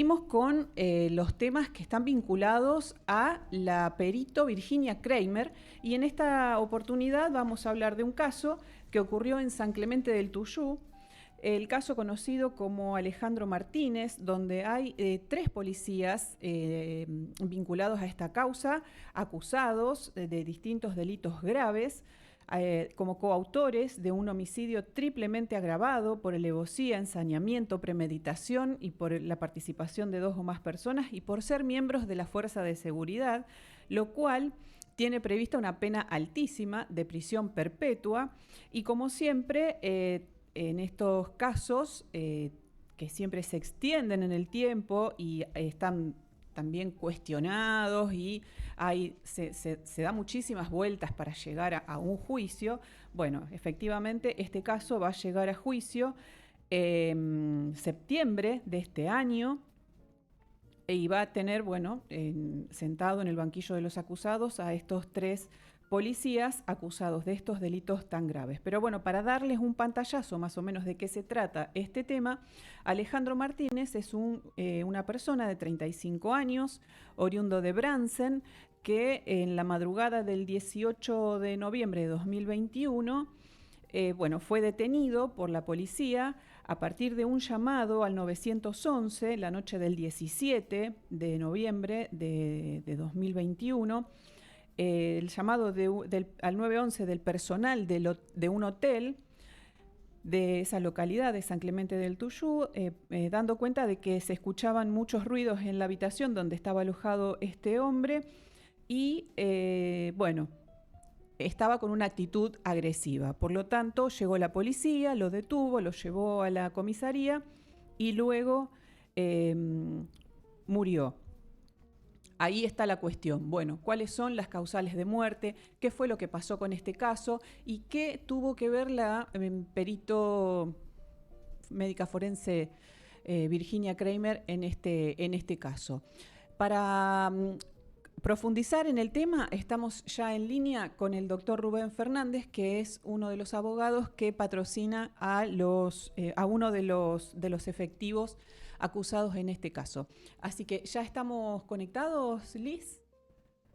Seguimos con los temas que están vinculados a la perito Virginia Kramer y en esta oportunidad vamos a hablar de un caso que ocurrió en San Clemente del Tuyú, el caso conocido como Alejandro Martínez, donde hay tres policías vinculados a esta causa, acusados de distintos delitos graves, como coautores de un homicidio triplemente agravado por alevosía, ensañamiento, premeditación y por la participación de dos o más personas y por ser miembros de la fuerza de seguridad, lo cual tiene prevista una pena altísima de prisión perpetua y como siempre en estos casos que siempre se extienden en el tiempo y están también cuestionados y se da muchísimas vueltas para llegar a un juicio. Bueno, efectivamente este caso va a llegar a juicio en septiembre de este año y va a tener, bueno, sentado en el banquillo de los acusados a estos tres policías acusados de estos delitos tan graves. Pero bueno, para darles un pantallazo más o menos de qué se trata este tema, Alejandro Martínez es una persona de 35 años, oriundo de Bransen, que en la madrugada del 18 de noviembre de 2021 bueno, fue detenido por la policía a partir de un llamado al 911 la noche del 17 de noviembre de 2021. El llamado al 911 del personal de un hotel de esa localidad de San Clemente del Tuyú, dando cuenta de que se escuchaban muchos ruidos en la habitación donde estaba alojado este hombre y, bueno, estaba con una actitud agresiva. Por lo tanto, llegó la policía, lo detuvo, lo llevó a la comisaría y luego eh, murió. Ahí está la cuestión. Bueno, ¿cuáles son las causales de muerte? ¿Qué fue lo que pasó con este caso? ¿Y qué tuvo que ver la perito médica forense Virginia Kramer en este caso? Para profundizar en el tema, estamos ya en línea con el doctor Rubén Fernández, que es uno de los abogados que patrocina a uno de los efectivos acusados en este caso. Así que ya estamos conectados, Liz.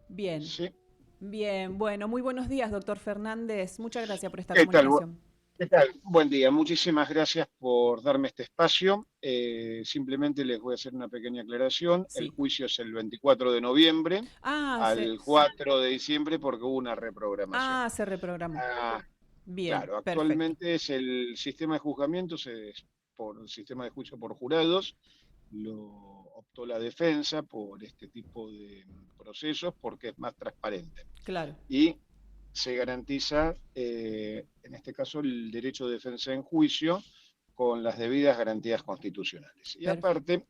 Bien, Sí, bien. Bueno, muy buenos días, doctor Fernández. Muchas gracias por esta ¿qué tal? comunicación. ¿Qué tal? Buen día, muchísimas gracias por darme este espacio. Simplemente les voy a hacer una pequeña aclaración. El Sí. juicio es el 24 de noviembre Ah, al 4 de diciembre porque hubo una reprogramación. se reprogramó. Ah, Bien, claro, perfecto. actualmente es el sistema de juzgamiento, por el sistema de juicio por jurados, lo optó la defensa por este tipo de procesos porque es más transparente. Claro. Y se garantiza, en este caso, el derecho de defensa en juicio con las debidas garantías constitucionales. Y Perfecto. aparte,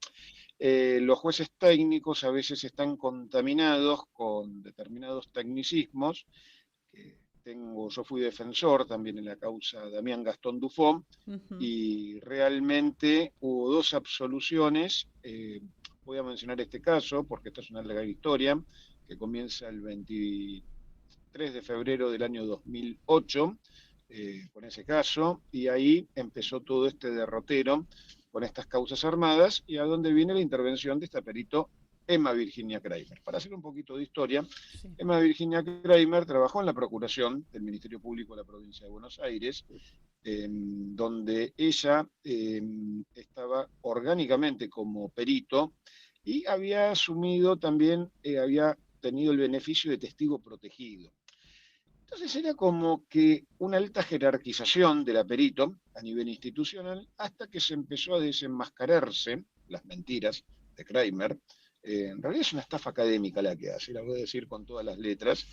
los jueces técnicos a veces están contaminados con determinados tecnicismos. Yo fui defensor también en la causa Damián Gastón Dufón Ujú. y realmente hubo dos absoluciones. Voy a mencionar este caso porque esta es una larga historia que comienza el 23 de febrero del año 2008, con ese caso, y ahí empezó todo este derrotero con estas causas armadas y a donde viene la intervención de esta perito Emma Virginia Kramer. Para hacer un poquito de historia, Sí. Emma Virginia Kramer trabajó en la Procuración del Ministerio Público de la Provincia de Buenos Aires, donde ella estaba orgánicamente como perito y había asumido también, había tenido el beneficio de testigo protegido. Entonces era como que una alta jerarquización de la perito a nivel institucional hasta que se empezó a desenmascararse las mentiras de Kramer. En realidad es una estafa académica la que hace, la voy a decir con todas las letras,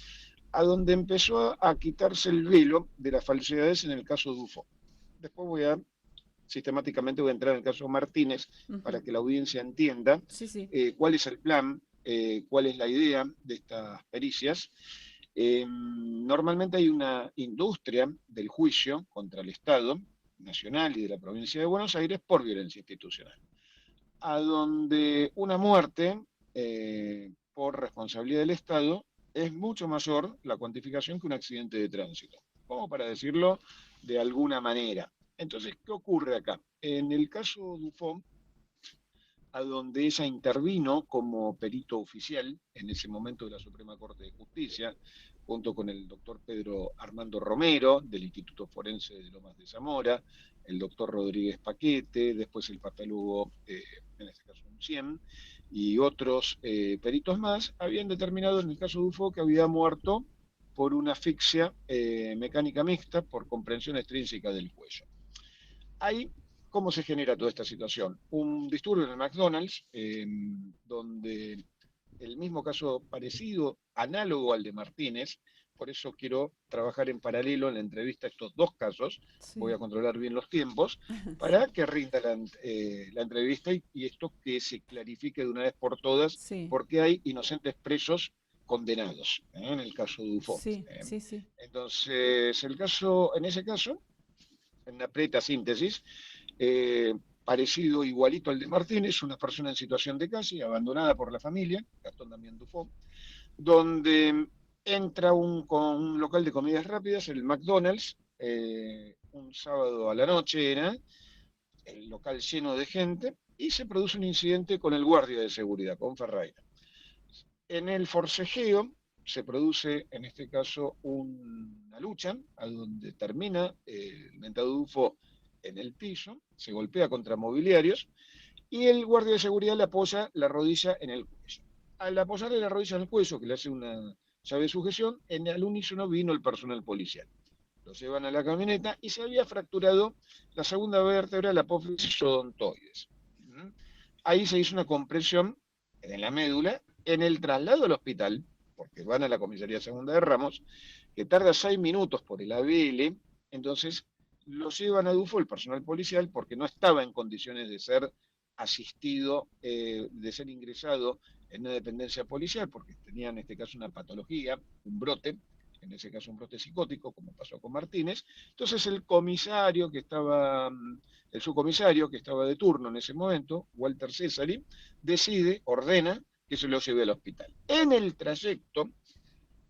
a donde empezó a quitarse el velo de las falsedades en el caso Dufo. Después sistemáticamente voy a entrar en el caso Martínez para Ujú. que la audiencia entienda Sí, sí. cuál es el plan, cuál es la idea de estas pericias. Normalmente hay una industria del juicio contra el Estado nacional y de la provincia de Buenos Aires por violencia institucional, a donde una muerte por responsabilidad del Estado es mucho mayor la cuantificación que un accidente de tránsito, como para decirlo de alguna manera. Entonces, ¿qué ocurre acá? En el caso Dufont, a donde ella intervino como perito oficial en ese momento de la Suprema Corte de Justicia, junto con el doctor Pedro Armando Romero, del Instituto Forense de Lomas de Zamora, el doctor Rodríguez Paquete, después el patólogo, en este caso un 100, y otros peritos más, habían determinado en el caso de Dufo que había muerto por una asfixia mecánica mixta por comprensión extrínseca del cuello. Ahí, ¿cómo se genera toda esta situación? Un disturbio en el McDonald's, donde el mismo caso parecido, análogo al de Martínez, por eso quiero trabajar en paralelo en la entrevista estos dos casos, voy Sí, a controlar bien los tiempos, sí, para que rinda la entrevista y esto que se clarifique de una vez por todas, sí, porque hay inocentes presos condenados, en el caso de Dufo. sí, sí, sí, Entonces, en ese caso, en una preta síntesis, eh, parecido igualito al de Martínez, una persona en situación de calle, abandonada por la familia, Gastón Damián Dufo, donde entra con un local de comidas rápidas, el McDonald's, un sábado a la noche era, el local lleno de gente, y se produce un incidente con el guardia de seguridad, con Ferreira. En el forcejeo se produce, en este caso, una lucha, a donde termina el mentado Dufo en el piso, se golpea contra mobiliarios, y el guardia de seguridad le apoya la rodilla en el cuello. Al apoyarle la rodilla en el cuello, que le hace una llave de sujeción, en el unísono vino el personal policial. Lo llevan a la camioneta y se había fracturado la segunda vértebra de la apófisis odontoides. Ahí se hizo una compresión en la médula. En el traslado al hospital, porque van a la comisaría segunda de Ramos, que tarda 6 minutos por el ABL, entonces lo llevan a Dufo el personal policial porque no estaba en condiciones de ser asistido, de ser ingresado en una dependencia policial, porque tenía en este caso una patología, un brote, en ese caso un brote psicótico, como pasó con Martínez. Entonces el comisario que estaba, el subcomisario que estaba de turno en ese momento, Walter Cesari, decide, ordena que se lo lleve al hospital. En el trayecto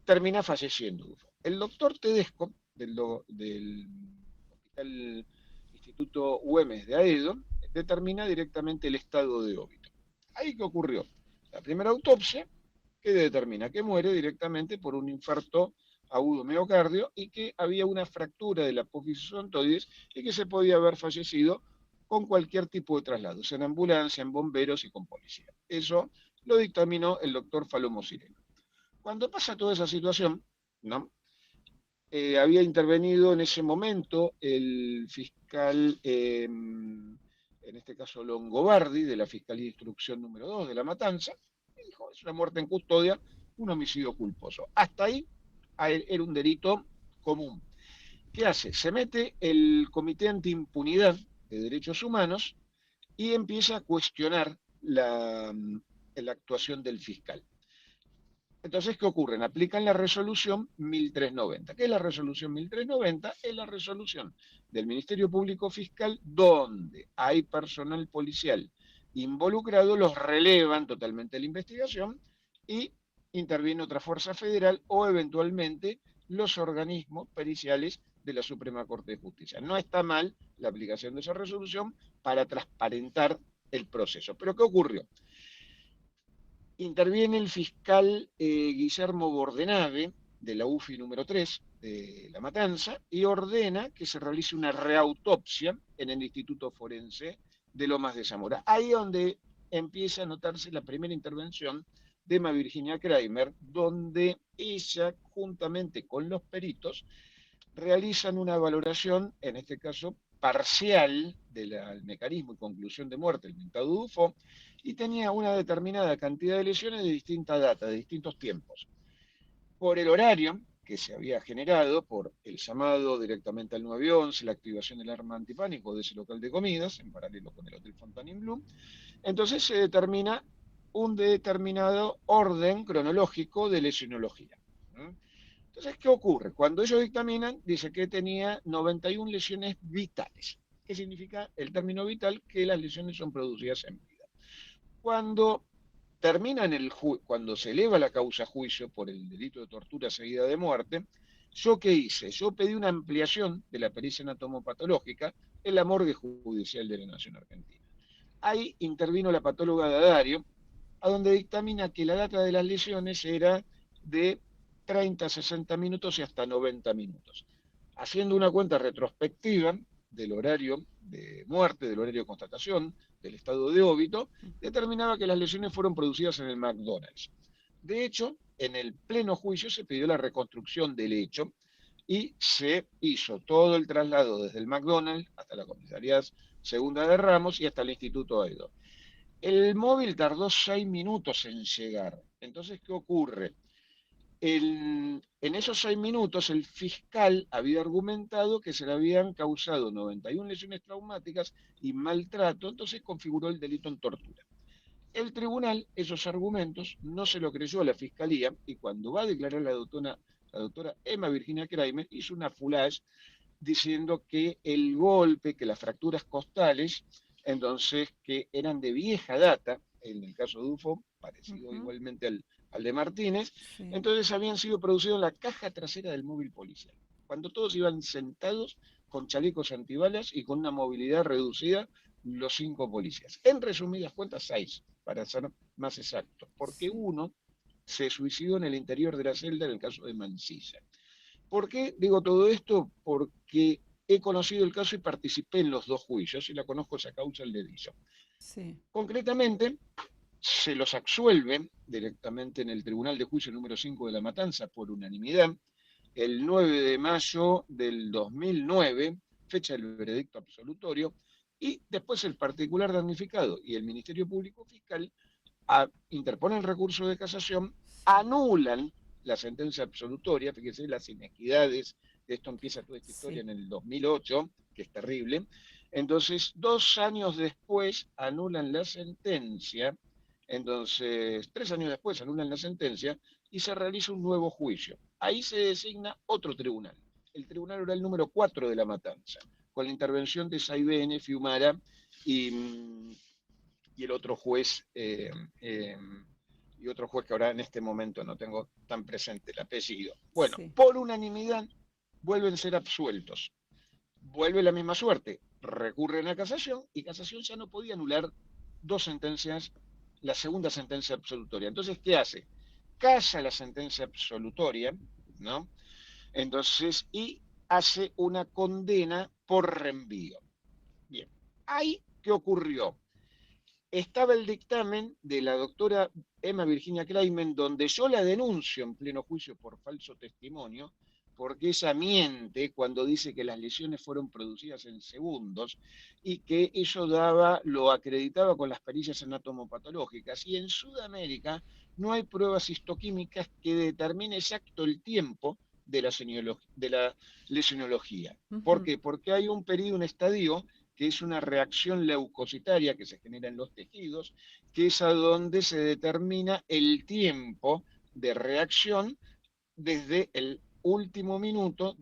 termina falleciendo. El doctor Tedesco, del Hospital Instituto Güemes de Aedo, determina directamente el estado de óbito. ¿Ahí qué ocurrió? La primera autopsia que determina que muere directamente por un infarto agudo miocardio y que había una fractura de la apófisis odontoides y que se podía haber fallecido con cualquier tipo de traslado, sea en ambulancia, en bomberos y con policía. Eso lo dictaminó el doctor Falomo Sireno. Cuando pasa toda esa situación, ¿no? Había intervenido en ese momento el fiscal, en este caso Longobardi, de la Fiscalía de Instrucción número 2 de La Matanza, y dijo, es una muerte en custodia, un homicidio culposo. Hasta ahí era un delito común. ¿Qué hace? Se mete el Comité Antiimpunidad de Derechos Humanos y empieza a cuestionar la actuación del fiscal. Entonces, ¿qué ocurre? Aplican la resolución 1390. ¿Qué es la resolución 1390? Es la resolución del Ministerio Público Fiscal donde hay personal policial involucrado, los relevan totalmente la investigación y interviene otra fuerza federal o eventualmente los organismos periciales de la Suprema Corte de Justicia. No está mal la aplicación de esa resolución para transparentar el proceso. Pero ¿qué ocurrió? Interviene el fiscal Guillermo Bordenave, de la UFI número 3 de La Matanza, y ordena que se realice una reautopsia en el Instituto Forense de Lomas de Zamora. Ahí es donde empieza a notarse la primera intervención de Emma Virginia Kramer, donde ella, juntamente con los peritos, realizan una valoración, en este caso parcial, del mecanismo y conclusión de muerte del mentado Dufo, y tenía una determinada cantidad de lesiones de distinta data, de distintos tiempos. Por el horario que se había generado, por el llamado directamente al 911, la activación del arma antipánico de ese local de comidas, en paralelo con el Hotel Fontainebleau, entonces se determina un determinado orden cronológico de lesionología. Entonces, ¿qué ocurre? Cuando ellos dictaminan, dice que tenía 91 lesiones vitales. ¿Qué significa el término vital? Que las lesiones son producidas en vida. Cuando cuando se eleva la causa a juicio por el delito de tortura seguida de muerte, ¿yo qué hice? Yo pedí una ampliación de la pericia anatomopatológica en la morgue judicial de la Nación Argentina. ahí intervino la patóloga Daddario, a donde dictamina que la data de las lesiones era de 30, 60 minutos y hasta 90 minutos. Haciendo una cuenta retrospectiva del horario de muerte, del horario de constatación, del estado de óbito, determinaba que las lesiones fueron producidas en el McDonald's. De hecho, en el pleno juicio se pidió la reconstrucción del hecho y se hizo todo el traslado desde el McDonald's hasta la comisaría segunda de Ramos y hasta el Instituto Aedo. El móvil tardó 6 minutos en llegar. Entonces, ¿qué ocurre? En esos 6 minutos el fiscal había argumentado que se le habían causado 91 lesiones traumáticas y maltrato, entonces configuró el delito en tortura. El tribunal, esos argumentos, no se lo creyó a la fiscalía y cuando va a declarar la doctora Emma Virginia Kramer, hizo una fulash diciendo que el golpe, que las fracturas costales, entonces que eran de vieja data, en el caso de Dufo, parecido igualmente al de Martínez, entonces habían sido producidos en la caja trasera del móvil policial, cuando todos iban sentados con chalecos antibalas y con una movilidad reducida, los 5 policías. En resumidas cuentas, 6, para ser más exactos, porque uno se suicidó en el interior de la celda en el caso de Mansilla. ¿Por qué digo todo esto? Porque he conocido el caso y participé en los 2 juicios y la conozco esa causa al dedillo. Sí. Concretamente, se los absuelve directamente en el Tribunal de Juicio número 5 de La Matanza por unanimidad el 9 de mayo del 2009, fecha del veredicto absolutorio, y después el particular damnificado y el Ministerio Público Fiscal interponen recurso de casación, anulan la sentencia absolutoria, fíjense las inequidades, esto empieza toda esta historia en el 2008, que es terrible. Entonces, 2 años después anulan la sentencia, entonces 3 años después anulan la sentencia y se realiza un nuevo juicio. Ahí se designa otro tribunal, el Tribunal Oral número 4 de La Matanza, con la intervención de Saibene, Fiumara y el otro juez, y otro juez que ahora en este momento no tengo tan presente el apellido. Bueno, por unanimidad vuelven a ser absueltos. Vuelve la misma suerte, recurren a casación y casación ya no podía anular 2 sentencias, la segunda sentencia absolutoria. Entonces, ¿qué hace? Casa la sentencia absolutoria, ¿no? Entonces, y hace una condena por reenvío. Bien, ¿ahí qué ocurrió? Estaba el dictamen de la doctora Emma Virginia Kramer, donde yo la denuncio en pleno juicio por falso testimonio, porque ella miente cuando dice que las lesiones fueron producidas en segundos y que eso lo acreditaba con las perillas anatomopatológicas. Y en Sudamérica no hay pruebas histoquímicas que determinen exacto el tiempo de la lesionología. ¿Por qué? Porque hay un periodo, un estadio, que es una reacción leucocitaria que se genera en los tejidos, que es a donde se determina el tiempo de reacción desde el último minuto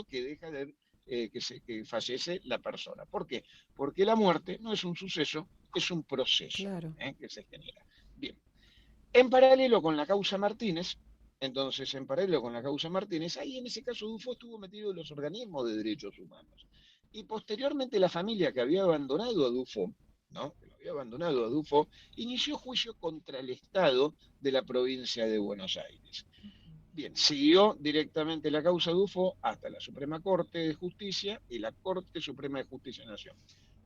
que deja de que fallece la persona. ¿Por qué? Porque la muerte no es un suceso, es un proceso que se genera. Bien. En paralelo con la causa Martínez, ahí en ese caso Dufo estuvo metido en los organismos de derechos humanos. Y posteriormente la familia que había abandonado a Dufo, inició juicio contra el Estado de la provincia de Buenos Aires. Bien, siguió directamente la causa Dufo hasta la Suprema Corte de Justicia y la Corte Suprema de Justicia de Nación.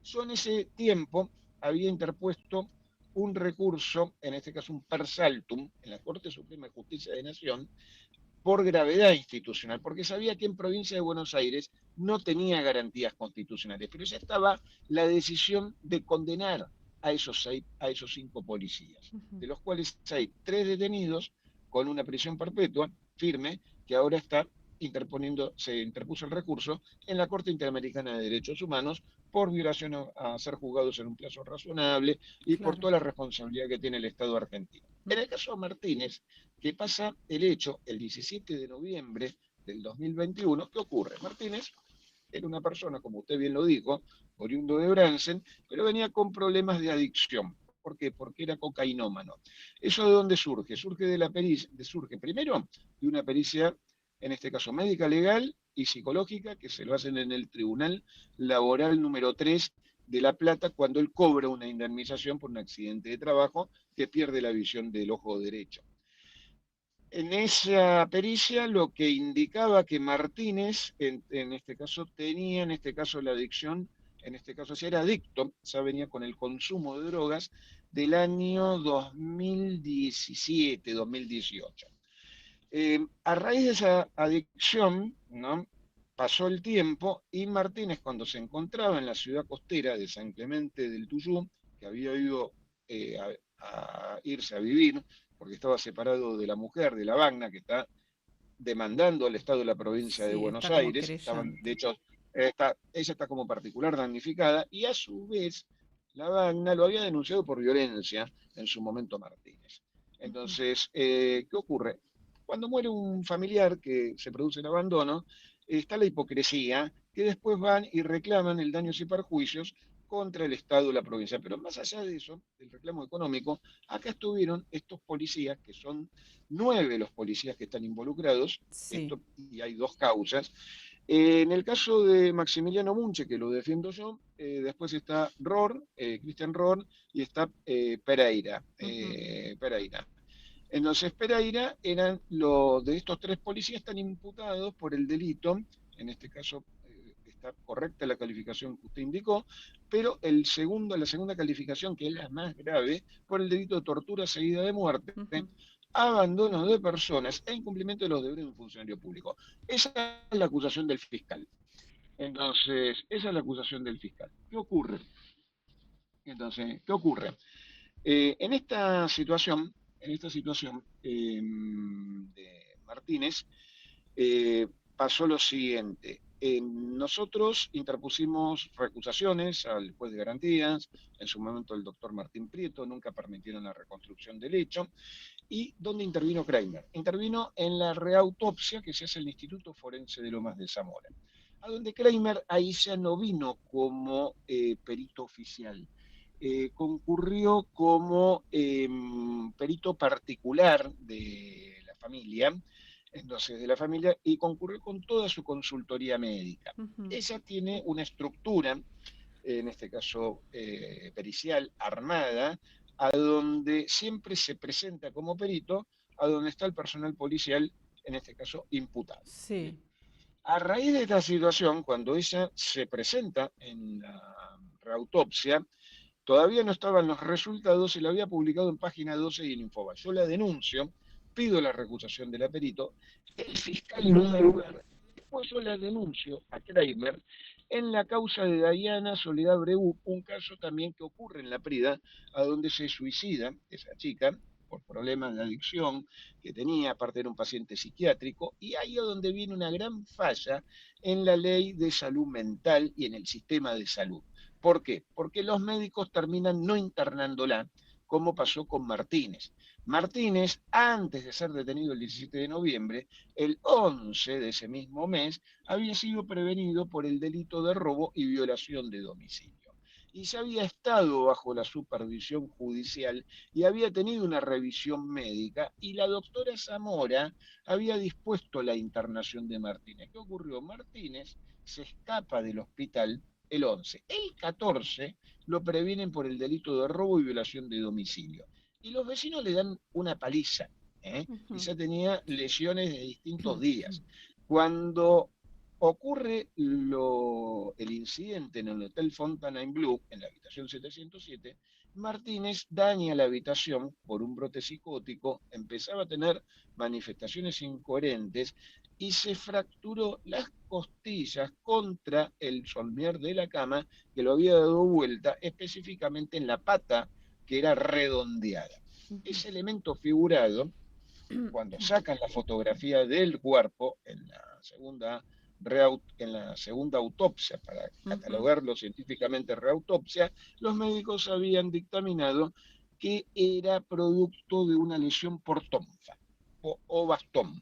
Yo en ese tiempo había interpuesto un recurso, en este caso un per saltum, en la Corte Suprema de Justicia de Nación, por gravedad institucional, porque sabía que en provincia de Buenos Aires no tenía garantías constitucionales, pero ya estaba la decisión de condenar a esos 5 policías, de los cuales hay 3 detenidos con una prisión perpetua firme, que ahora se interpuso el recurso en la Corte Interamericana de Derechos Humanos por violación a ser juzgados en un plazo razonable y por toda la responsabilidad que tiene el Estado argentino. En el caso de Martínez, que pasa el hecho el 17 de noviembre del 2021, ¿qué ocurre? Martínez era una persona, como usted bien lo dijo, oriundo de Bransen, pero venía con problemas de adicción. ¿Por qué? Porque era cocainómano. ¿Eso de dónde surge? Surge primero de una pericia, en este caso médica legal y psicológica, que se lo hacen en el Tribunal Laboral número 3 de La Plata cuando él cobra una indemnización por un accidente de trabajo que pierde la visión del ojo derecho. En esa pericia lo que indicaba que Martínez, en este caso, tenía, en este caso, la adicción, en este caso, si era adicto, ya venía con el consumo de drogas del año 2017, 2018. A raíz de esa adicción, ¿no? Pasó el tiempo y Martínez, cuando se encontraba en la ciudad costera de San Clemente del Tuyú, que había ido a irse a vivir, porque estaba separado de la mujer, de la Bagna, que está demandando al Estado de la provincia de Sí, Buenos está como Aires, de querellante. hecho, ella está como particular damnificada, y a su vez la Bagna lo había denunciado por violencia en su momento Martínez. Ujú. Entonces, ¿qué ocurre? Cuando muere un familiar que se produce el abandono, está la hipocresía, que después van y reclaman el daños y perjuicios contra el Estado y la provincia. Pero más allá de eso, del reclamo económico, acá estuvieron estos policías, que son 9 los policías que están involucrados, Sí. y hay 2 causas. En el caso de Maximiliano Munche, que lo defiendo yo, después está Cristian Rohr, y está Pereira. Ujú. Pereira. Entonces, Pereira eran los de estos 3 policías están imputados por el delito, en este caso está correcta la calificación que usted indicó, pero la segunda calificación, que es la más grave, por el delito de tortura seguida de muerte, Ujú. abandono de personas e incumplimiento de los deberes de un funcionario público. Esa es la acusación del fiscal. Entonces, esa es la acusación del fiscal. ¿Qué ocurre? Entonces, ¿qué ocurre? En esta situación de Martínez, pasó lo siguiente. Nosotros interpusimos recusaciones al juez de garantías, en su momento el doctor Martín Prieto, nunca permitieron la reconstrucción del hecho. ¿Y dónde intervino Kramer? Intervino en la reautopsia que se hace en el Instituto Forense de Lomas de Zamora, a donde Kramer ahí ya no vino como perito oficial, concurrió como perito particular de la familia, y concurrió con toda su consultoría médica. Ujú. Ella tiene una estructura, en este caso pericial, armada, a donde siempre se presenta como perito, a donde está el personal policial, en este caso imputado. Bien. Sí. A raíz de esta situación, cuando ella se presenta en la reautopsia, todavía no estaban los resultados, se la había publicado en página 12 y en Infobae. Yo la denuncio, pido la recusación del perito, el fiscal no da lugar. Después yo la denuncio a Kramer en la causa de Diana Soledad Breu, un caso también que ocurre en la Prida, a donde se suicida esa chica por problemas de adicción que tenía, aparte era un paciente psiquiátrico, y ahí es donde viene una gran falla en la ley de salud mental y en el sistema de salud. ¿Por qué? Porque los médicos terminan no internándola, como pasó con Martínez. Martínez, antes de ser detenido el 17 de noviembre, el 11 de ese mismo mes, había sido prevenido por el delito de robo y violación de domicilio. Y ya había estado bajo la supervisión judicial y había tenido una revisión médica, y la doctora Zamora había dispuesto la internación de Martínez. ¿Qué ocurrió? Martínez se escapa del hospital el 11. El 14 lo previenen por el delito de robo y violación de domicilio. Y los vecinos le dan una paliza, y Ujú. ya tenía lesiones de distintos días. Cuando ocurre el incidente en el Hotel Fontainebleau, en la habitación 707, Martínez daña la habitación por un brote psicótico, empezaba a tener manifestaciones incoherentes y se fracturó las costillas contra el solmier de la cama, que lo había dado vuelta, específicamente en la pata, que era redondeada. Ujú. Ese elemento figurado, cuando sacan la fotografía del cuerpo en la segunda autopsia, para Ujú. catalogarlo científicamente reautopsia, los médicos habían dictaminado que era producto de una lesión por tonfa o bastón.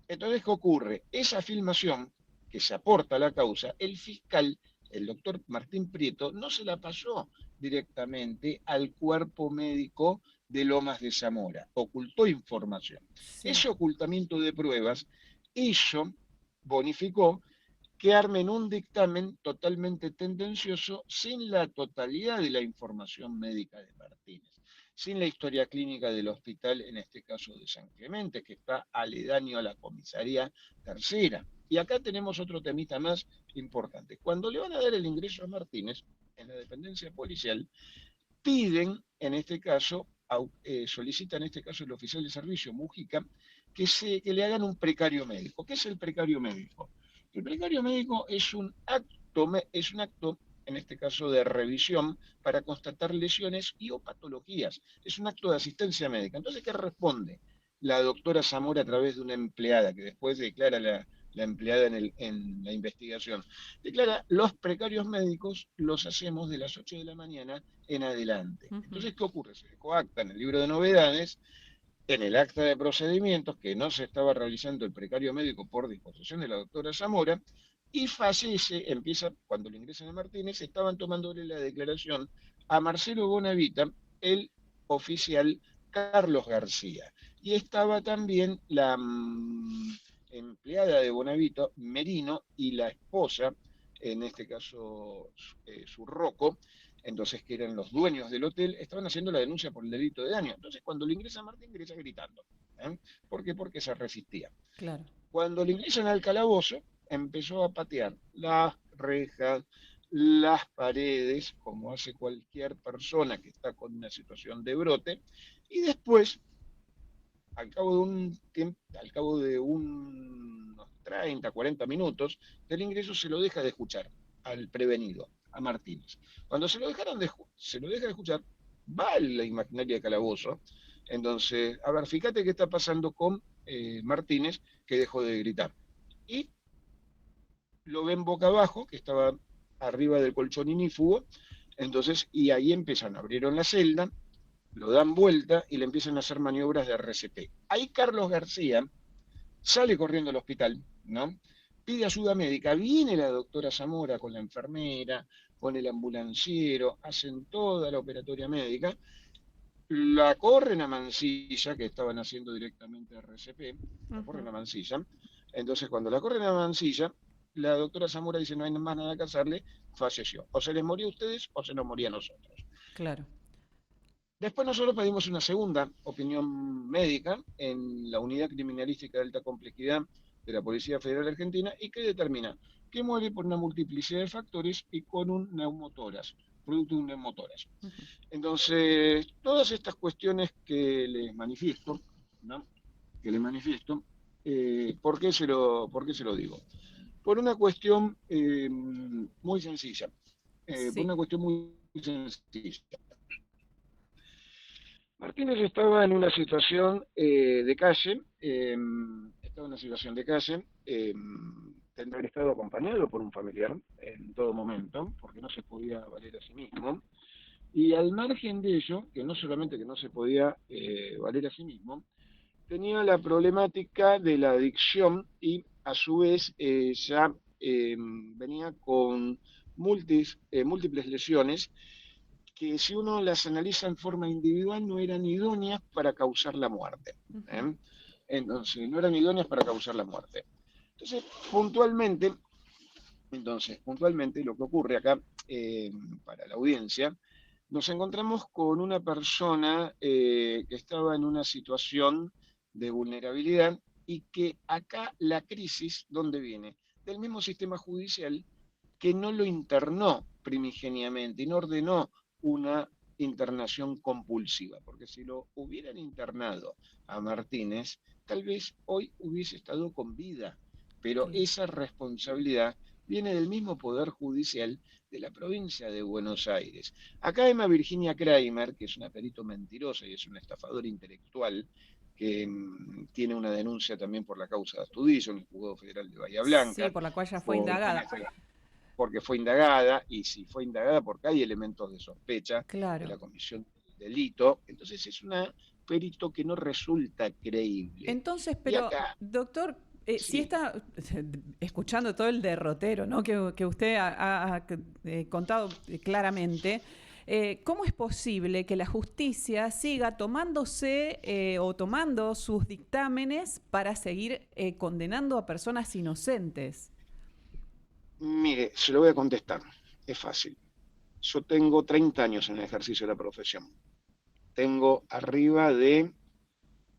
Entonces, ¿qué ocurre? Esa filmación que se aporta a la causa, el fiscal, el doctor Martín Prieto, no se la pasó directamente al cuerpo médico de Lomas de Zamora, ocultó información. Sí. Ese ocultamiento de pruebas hizo, bonificó que armen un dictamen totalmente tendencioso sin la totalidad de la información médica de Martínez, sin la historia clínica del hospital, en este caso de San Clemente, que está aledaño a la comisaría tercera. Y acá tenemos otro temita más importante. Cuando le van a dar el ingreso a Martínez, en la dependencia policial, piden, en este caso, solicita en este caso el oficial de servicio, Mujica, que le hagan un precario médico. ¿Qué es el precario médico? El precario médico es un acto, en este caso de revisión, para constatar lesiones y o patologías. Es un acto de asistencia médica. Entonces, ¿qué responde la doctora Zamora a través de una empleada que después declara la empleada en la investigación? Declara, los precarios médicos los hacemos de las 8 de la mañana en adelante. Entonces, ¿qué ocurre? Se coacta en el libro de novedades, en el acta de procedimientos, que no se estaba realizando el precario médico por disposición de la doctora Zamora, y fallece, cuando le ingresan a Martínez, estaban tomándole la declaración a Marcelo Bonavita, el oficial Carlos García. Y estaba también la empleada de Bonavita, Merino, y la esposa, en este caso su Rocco, entonces que eran los dueños del hotel, estaban haciendo la denuncia por el delito de daño. Entonces cuando le ingresa a Martín, ingresa gritando. ¿Por qué? Porque se resistía. Claro. Cuando le ingresan al calabozo, empezó a patear las rejas, las paredes, como hace cualquier persona que está con una situación de brote, y después, al cabo de unos 30, 40 minutos del ingreso, se lo deja de escuchar al prevenido, a Martínez. Cuando se lo deja de escuchar, va a la imaginaria de calabozo. Entonces, a ver, fíjate qué está pasando con Martínez, que dejó de gritar. Y lo ven boca abajo, que estaba arriba del colchón inífugo. Entonces, y ahí abrieron la celda, lo dan vuelta y le empiezan a hacer maniobras de RCP. Ahí Carlos García sale corriendo al hospital, ¿no? Pide ayuda médica, viene la doctora Zamora con la enfermera, con el ambulanciero, hacen toda la operatoria médica, la corren a Mansilla, que estaban haciendo directamente RCP, la corren a Mansilla. Entonces, cuando la corren a Mansilla, la doctora Zamora dice, no hay más nada que hacerle, falleció. O se les moría a ustedes o se nos moría a nosotros. Claro. Después nosotros pedimos una segunda opinión médica en la Unidad Criminalística de Alta Complejidad de la Policía Federal Argentina, y que determina que muere por una multiplicidad de factores y con un neumotórax, producto de un neumotórax. Entonces, todas estas cuestiones que les manifiesto, ¿no? ¿Por qué se lo digo? Por una cuestión muy sencilla. Por una cuestión muy sencilla. Martínez estaba en una situación de calle, tendría que haber estado acompañado por un familiar en todo momento, porque no se podía valer a sí mismo. Y al margen de ello, que no solamente que no se podía valer a sí mismo, tenía la problemática de la adicción y a su vez ya venía con múltiples lesiones que, si uno las analiza en forma individual, no eran idóneas para causar la muerte. Entonces, no eran idóneas para causar la muerte. Entonces, puntualmente lo que ocurre acá para la audiencia, nos encontramos con una persona que estaba en una situación de vulnerabilidad, y que acá la crisis, ¿dónde viene? Del mismo sistema judicial, que no lo internó primigeniamente y no ordenó una internación compulsiva, porque si lo hubieran internado a Martínez, tal vez hoy hubiese estado con vida, pero esa responsabilidad viene del mismo Poder Judicial de la provincia de Buenos Aires. Acá Emma Virginia Kramer, que es una perito mentirosa y es una estafadora intelectual, que tiene una denuncia también por la causa de Astudillo en el Juzgado Federal de Bahía Blanca. Sí, por la cual ya fue indagada. Porque fue indagada, y si fue indagada porque hay elementos de sospecha Claro. de la comisión del delito, entonces es una perito que no resulta creíble. Entonces, pero, acá, doctor, sí, si está escuchando todo el derrotero, ¿no?, que usted ha contado claramente, ¿cómo es posible que la justicia siga tomándose o tomando sus dictámenes para seguir condenando a personas inocentes? Mire, se lo voy a contestar. Es fácil. Yo tengo 30 años en el ejercicio de la profesión. Tengo arriba de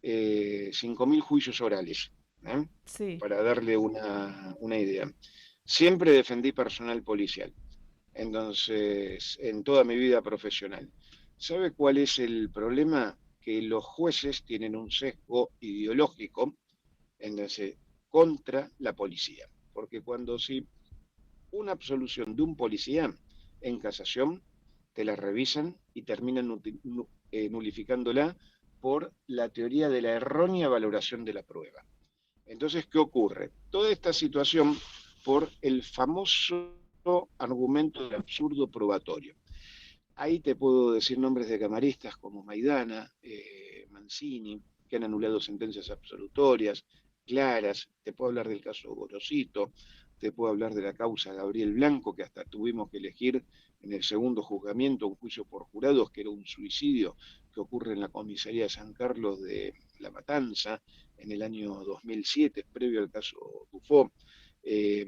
5.000 juicios orales, ¿eh? Sí. Para darle una idea. Siempre defendí personal policial, entonces, en toda mi vida profesional. ¿Sabe cuál es el problema? Que los jueces tienen un sesgo ideológico, entonces, contra la policía. Porque cuando si una absolución de un policía en casación, te la revisan y terminan nulificándola por la teoría de la errónea valoración de la prueba. Entonces, ¿qué ocurre? Toda esta situación por el famoso argumento del absurdo probatorio. Ahí te puedo decir nombres de camaristas como Maidana, Mancini, que han anulado sentencias absolutorias, claras. Te puedo hablar del caso Gorosito, te puedo hablar de la causa Gabriel Blanco, que hasta tuvimos que elegir en el segundo juzgamiento un juicio por jurados, que era un suicidio que ocurre en la comisaría de San Carlos de La Matanza en el año 2007, previo al caso Dufo. Eh,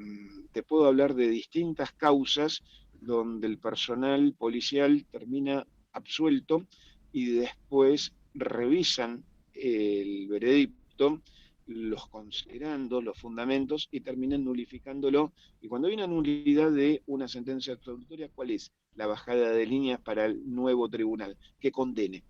Te puedo hablar de distintas causas donde el personal policial termina absuelto y después revisan el veredicto, los considerando, los fundamentos, y terminan nulificándolo. Y cuando hay una nulidad de una sentencia absolutoria, ¿cuál es la bajada de líneas para el nuevo tribunal? Que condene.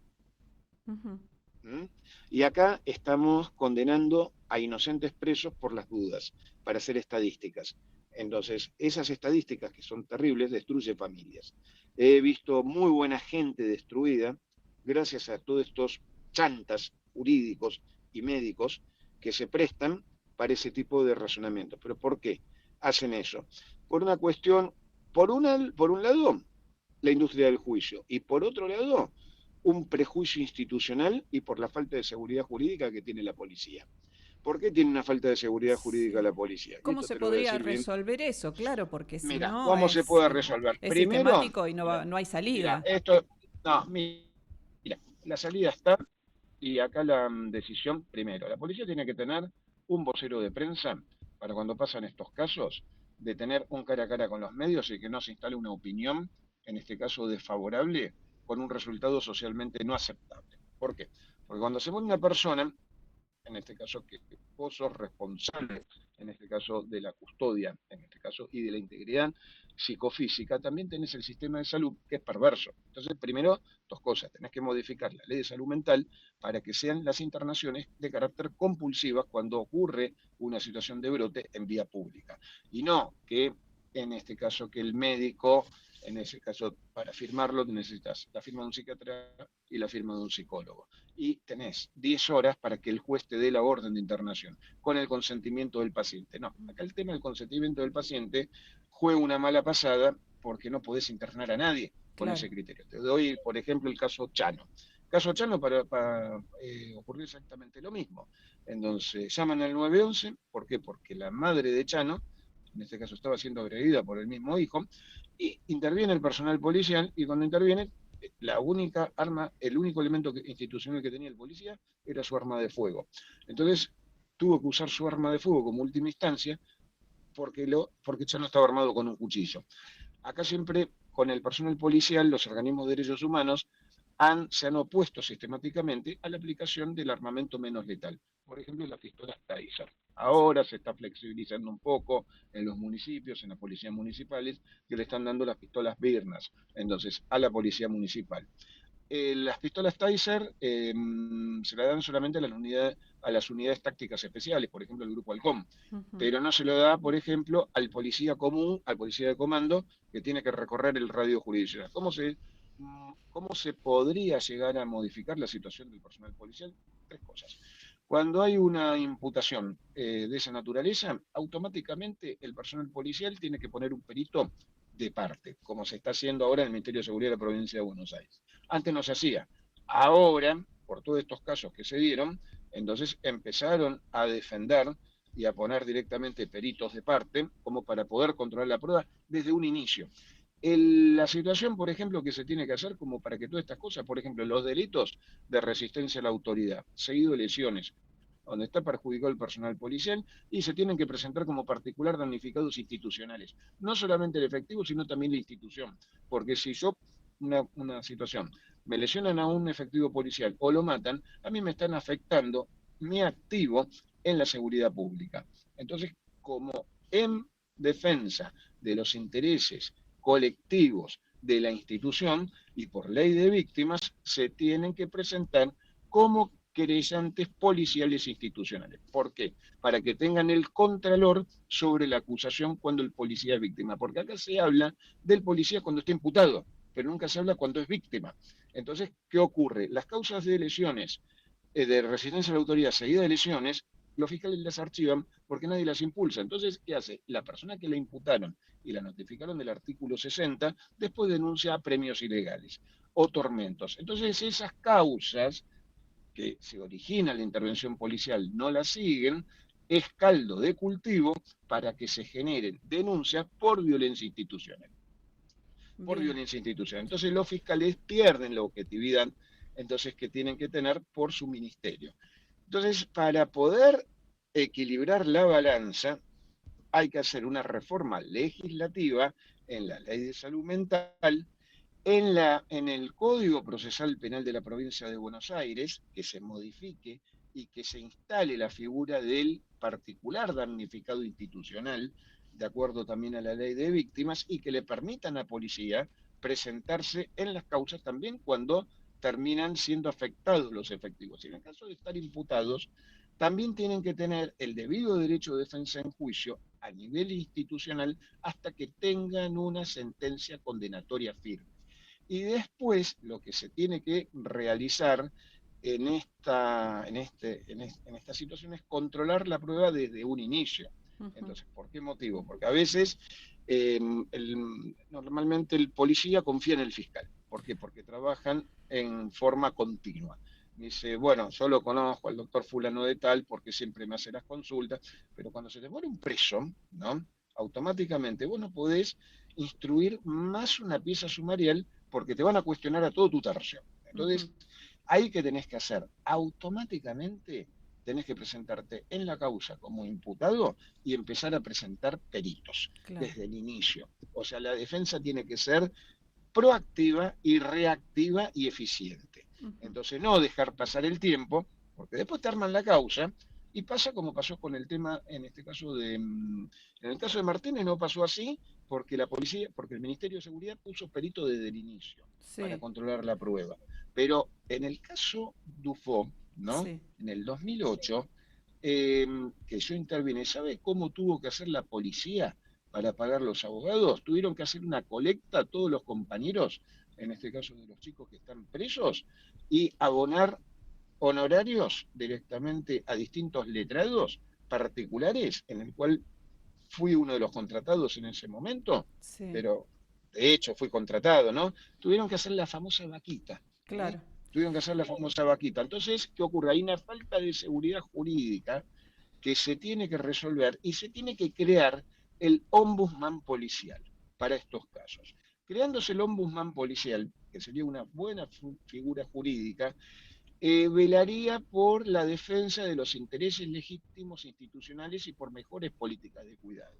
Ujú. ¿Mm? Y acá estamos condenando a inocentes presos por las dudas, para hacer estadísticas. Entonces, esas estadísticas que son terribles destruyen familias. He visto muy buena gente destruida gracias a todos estos chantas jurídicos y médicos que se prestan para ese tipo de razonamiento. ¿Pero por qué hacen eso? Por una cuestión, por un lado, la industria del juicio, y por otro lado, un prejuicio institucional y por la falta de seguridad jurídica que tiene la policía. ¿Por qué tiene una falta de seguridad jurídica la Sí. policía? Y ¿Cómo esto se te lo voy a podría decir bien. resolver eso? Claro, porque si Mira, no ¿cómo se puede resolver? es Primero, sistemático y mira, no hay mira, salida. esto, no, mira, la salida está y acá la decisión, primero, la policía tiene que tener un vocero de prensa para cuando pasan estos casos, de tener un cara a cara con los medios y que no se instale una opinión, en este caso desfavorable, con un resultado socialmente no aceptable. ¿Por qué? Porque cuando se pone una persona, en este caso que vos sos responsable, en este caso de la custodia, en este caso, y de la integridad psicofísica, también tenés el sistema de salud que es perverso. Entonces, primero, dos cosas, tenés que modificar la ley de salud mental para que sean las internaciones de carácter compulsivas cuando ocurre una situación de brote en vía pública. Y no que, en este caso, que el médico, en ese caso, para firmarlo necesitas la firma de un psiquiatra y la firma de un psicólogo y tenés 10 horas para que el juez te dé la orden de internación con el consentimiento del paciente. No, acá el tema del consentimiento del paciente juega una mala pasada porque no podés internar a nadie con Claro. ese criterio. Te doy, por ejemplo, el caso Chano. Caso Chano para ocurrió exactamente lo mismo. Entonces llaman al 911, ¿por qué? Porque la madre de Chano, en este caso estaba siendo agredida por el mismo hijo, y interviene el personal policial y cuando interviene la única arma, el único elemento institucional que tenía el policía era su arma de fuego. Entonces tuvo que usar su arma de fuego como última instancia porque ya no estaba armado con un cuchillo. Acá siempre con el personal policial, los organismos de derechos humanos se han opuesto sistemáticamente a la aplicación del armamento menos letal. Por ejemplo, las pistolas Taser. Ahora se está flexibilizando un poco en los municipios, en las policías municipales, que le están dando las pistolas Birnas, entonces, a la policía municipal. Las pistolas Taser se la dan solamente a las unidades tácticas especiales, por ejemplo, el Grupo Halcón, Ujú. pero no se lo da, por ejemplo, al policía común, al policía de comando, que tiene que recorrer el radio jurisdiccional. ¿Cómo se podría llegar a modificar la situación del personal policial? Tres cosas. Cuando hay una imputación de esa naturaleza, automáticamente el personal policial tiene que poner un perito de parte, como se está haciendo ahora en el Ministerio de Seguridad de la Provincia de Buenos Aires. Antes no se hacía. Ahora, por todos estos casos que se dieron, entonces empezaron a defender y a poner directamente peritos de parte como para poder controlar la prueba desde un inicio. La situación, por ejemplo, que se tiene que hacer como para que todas estas cosas, por ejemplo, los delitos de resistencia a la autoridad, seguido de lesiones, donde está perjudicado el personal policial, y se tienen que presentar como particular damnificados institucionales. No solamente el efectivo, sino también la institución. Porque si yo, una situación, me lesionan a un efectivo policial o lo matan, a mí me están afectando mi activo en la seguridad pública. Entonces, como en defensa de los intereses colectivos de la institución y por ley de víctimas, se tienen que presentar como querellantes policiales institucionales. ¿Por qué? Para que tengan el contralor sobre la acusación cuando el policía es víctima. Porque acá se habla del policía cuando está imputado, pero nunca se habla cuando es víctima. Entonces, ¿qué ocurre? Las causas de lesiones, de resistencia a la autoridad seguida de lesiones, los fiscales las archivan porque nadie las impulsa. Entonces, ¿qué hace? La persona que la imputaron y la notificaron del artículo 60, después denuncia premios ilegales o tormentos. Entonces, esas causas que se origina la intervención policial no la siguen, es caldo de cultivo para que se generen denuncias por violencia institucional. Por Bien. violencia institucional. Entonces los fiscales pierden la objetividad entonces que tienen que tener por su ministerio. Entonces, para poder equilibrar la balanza, hay que hacer una reforma legislativa en la ley de salud mental, en el Código Procesal Penal de la Provincia de Buenos Aires, que se modifique y que se instale la figura del particular damnificado institucional, de acuerdo también a la ley de víctimas, y que le permitan a la policía presentarse en las causas también cuando terminan siendo afectados los efectivos. Y en el caso de estar imputados, también tienen que tener el debido derecho de defensa en juicio a nivel institucional hasta que tengan una sentencia condenatoria firme. Y después lo que se tiene que realizar en esta situación es controlar la prueba desde un inicio. Entonces, ¿por qué motivo? Porque a veces normalmente el policía confía en el fiscal. ¿Por qué? Porque trabajan en forma continua. Dice, bueno, yo lo conozco al doctor fulano de tal porque siempre me hace las consultas, pero cuando se te muere un preso, ¿no? Automáticamente vos no podés instruir más una pieza sumarial porque te van a cuestionar a todo tu tercio. Entonces, ahí que tenés que hacer automáticamente, tenés que presentarte en la causa como imputado y empezar a presentar peritos Claro. desde el inicio. O sea, la defensa tiene que ser proactiva y reactiva y eficiente. Entonces, no dejar pasar el tiempo, porque después te arman la causa y pasa como pasó con el tema, en este caso en el caso de Martínez no pasó así, porque la policía, porque el Ministerio de Seguridad puso perito desde el inicio para Sí, controlar la prueba. Pero en el caso Dufo, ¿no? sí. En el 2008, que yo intervine, ¿sabe cómo tuvo que hacer la policía para pagar los abogados? Tuvieron que hacer una colecta a todos los compañeros, en este caso de los chicos que están presos, y abonar honorarios directamente a distintos letrados particulares, en el cual fui uno de los contratados en ese momento, Sí, pero de hecho fui contratado, ¿no? Tuvieron que hacer la famosa vaquita, ¿eh? claro. Tuvieron que hacer la famosa vaquita. Entonces, ¿qué ocurre? Hay una falta de seguridad jurídica que se tiene que resolver y se tiene que crear el ombudsman policial para estos casos. Creándose el ombudsman policial, que sería una buena figura jurídica, velaría por la defensa de los intereses legítimos institucionales y por mejores políticas de cuidado.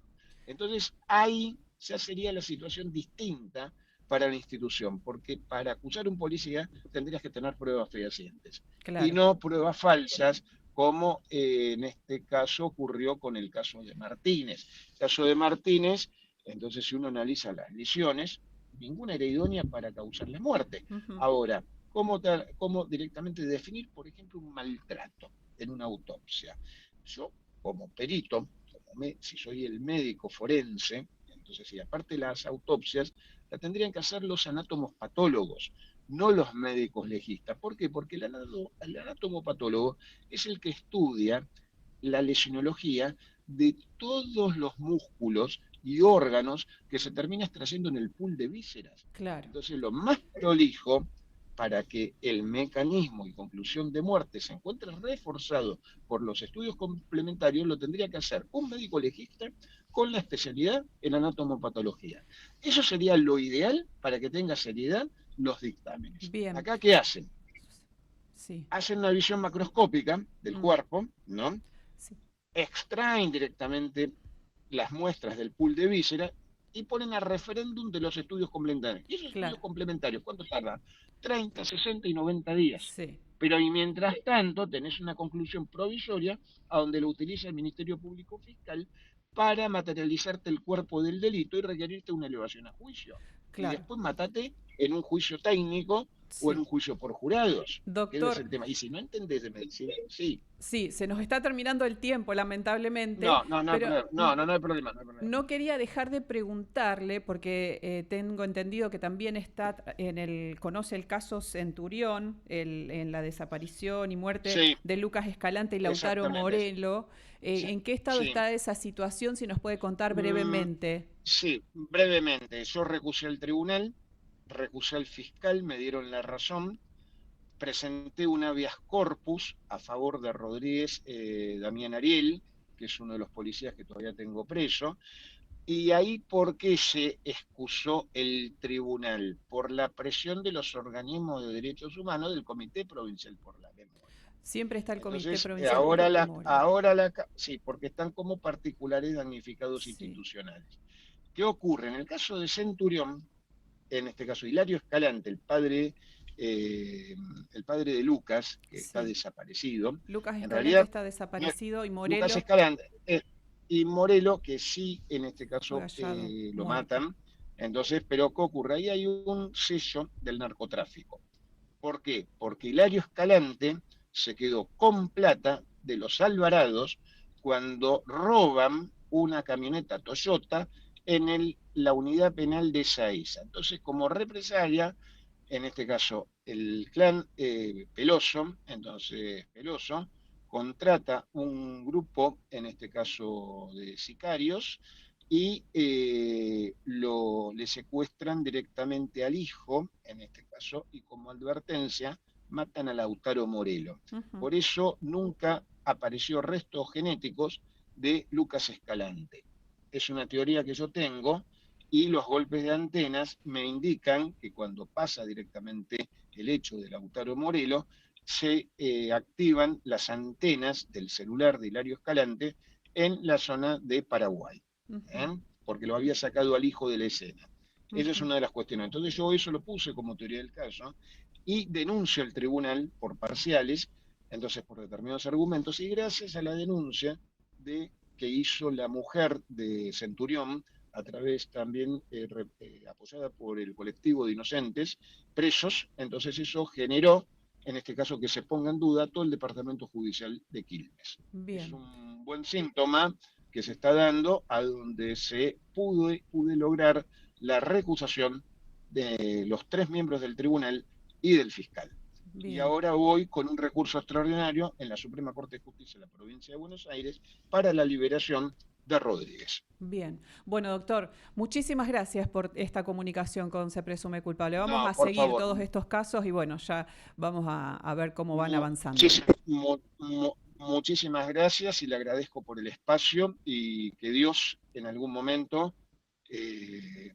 Entonces, ahí ya sería la situación distinta para la institución, porque para acusar a un policía tendrías que tener pruebas fehacientes y Claro. no pruebas falsas, como en este caso ocurrió con el caso de Martínez. El caso de Martínez, entonces si uno analiza las lesiones, ninguna era idónea para causar la muerte. Ahora, cómo directamente definir, por ejemplo, un maltrato en una autopsia. Yo, como perito, si soy el médico forense, entonces, y aparte las autopsias, la tendrían que hacer los anátomos patólogos, no los médicos legistas. ¿Por qué? Porque el anátomo patólogo es el que estudia la lesionología de todos los músculos y órganos que se termina extrayendo en el pool de vísceras. Claro. Entonces, lo más prolijo para que el mecanismo y conclusión de muerte se encuentre reforzado por los estudios complementarios, lo tendría que hacer un médico legista con la especialidad en anatomopatología. Eso sería lo ideal para que tenga seriedad los dictámenes. Bien. ¿Acá qué hacen? Sí. hacen una visión macroscópica del Mm, cuerpo, ¿no? sí, Extraen directamente las muestras del pool de vísceras y ponen a referéndum de los estudios complementarios. Y esos estudios claro. complementarios, ¿cuánto tardan? 30, 60 y 90 días. Sí. Pero y mientras tanto tenés una conclusión provisoria a donde lo utiliza el Ministerio Público Fiscal para materializarte el cuerpo del delito y requerirte una elevación a juicio. Y Claro. después matate en un juicio técnico o en Sí. un juicio por jurados, que ese es Doctor, el tema. Y si no entendés de medicina, sí. sí, se nos está terminando el tiempo, lamentablemente, No, no, no hay pero problema. No, no, no hay problema, no hay problema. no quería dejar de preguntarle, porque tengo entendido que también está conoce el caso Centurión, en la desaparición y muerte Sí, de Lucas Escalante y Lautaro exactamente. Morelo. Sí, ¿En qué estado sí. está esa situación? Si nos puede contar Mm, brevemente. sí, brevemente. Yo recusé al tribunal, recusé al fiscal, me dieron la razón, presenté un habeas corpus a favor de Rodríguez Damián Ariel, que es uno de los policías que todavía tengo preso. Y ahí, ¿por qué se excusó el tribunal? Por la presión de los organismos de derechos humanos del Comité Provincial por la Memoria. Siempre está el Comité Entonces, Provincial por la Memoria. sí, porque están como particulares damnificados Sí, institucionales. ¿Qué ocurre? En el caso de Centurión, en este caso Hilario Escalante, el padre de Lucas, que está sí. desaparecido, Lucas en Escalante realidad, está no es desaparecido y Lucas Morelo Escalante y Morelo, que sí, en este fue caso, hallado lo muerto. matan. Entonces, pero ¿qué ocurre? Ahí hay un sello del narcotráfico. ¿Por qué? Porque Hilario Escalante se quedó con plata de los Alvarados cuando roban una camioneta Toyota en la unidad penal de Ezeiza. Entonces, como represalia, en este caso el clan Peloso, entonces Peloso contrata un grupo, en este caso de sicarios, y le secuestran directamente al hijo, en este caso, y como advertencia, matan a Lautaro Morelo. Ujú. Por eso nunca apareció restos genéticos de Lucas Escalante. Es una teoría que yo tengo y los golpes de antenas me indican que cuando pasa directamente el hecho de Lautaro Morelo, se activan las antenas del celular de Hilario Escalante en la zona de Paraguay, Ujú, ¿eh? Porque lo había sacado al hijo de la escena. Esa es ujú. una de las cuestiones. Entonces yo eso lo puse como teoría del caso y denuncio al tribunal por parciales, entonces por determinados argumentos, y gracias a la denuncia que hizo la mujer de Centurión, a través también apoyada por el colectivo de inocentes presos, entonces eso generó, en este caso, que se ponga en duda todo el departamento judicial de Quilmes. Es Bien, un buen síntoma que se está dando a donde pude lograr la recusación de los 3 miembros del tribunal y del fiscal. Y bien, ahora voy con un recurso extraordinario en la Suprema Corte de Justicia de la Provincia de Buenos Aires para la liberación de Rodríguez. bien. Bueno, doctor, muchísimas gracias por esta comunicación con Se Presume Culpable. Vamos No, a por seguir favor. todos estos casos y bueno, ya vamos a ver cómo van avanzando. Muchísimas gracias y le agradezco por el espacio y que Dios en algún momento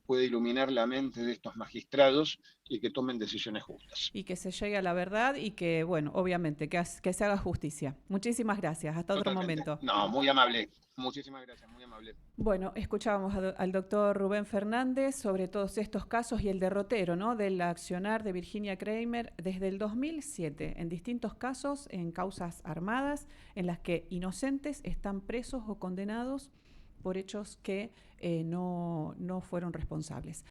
pueda iluminar la mente de estos magistrados y que tomen decisiones justas. Y que se llegue a la verdad y que, bueno, obviamente, que se haga justicia. Muchísimas gracias. Hasta otro Totalmente. momento. No, muy amable. Muchísimas gracias, muy amable. Bueno, escuchábamos al doctor Rubén Fernández sobre todos estos casos y el derrotero, ¿no?, del accionar de Virginia Kramer desde el 2007 en distintos casos, en causas armadas, en las que inocentes están presos o condenados por hechos que no fueron responsables.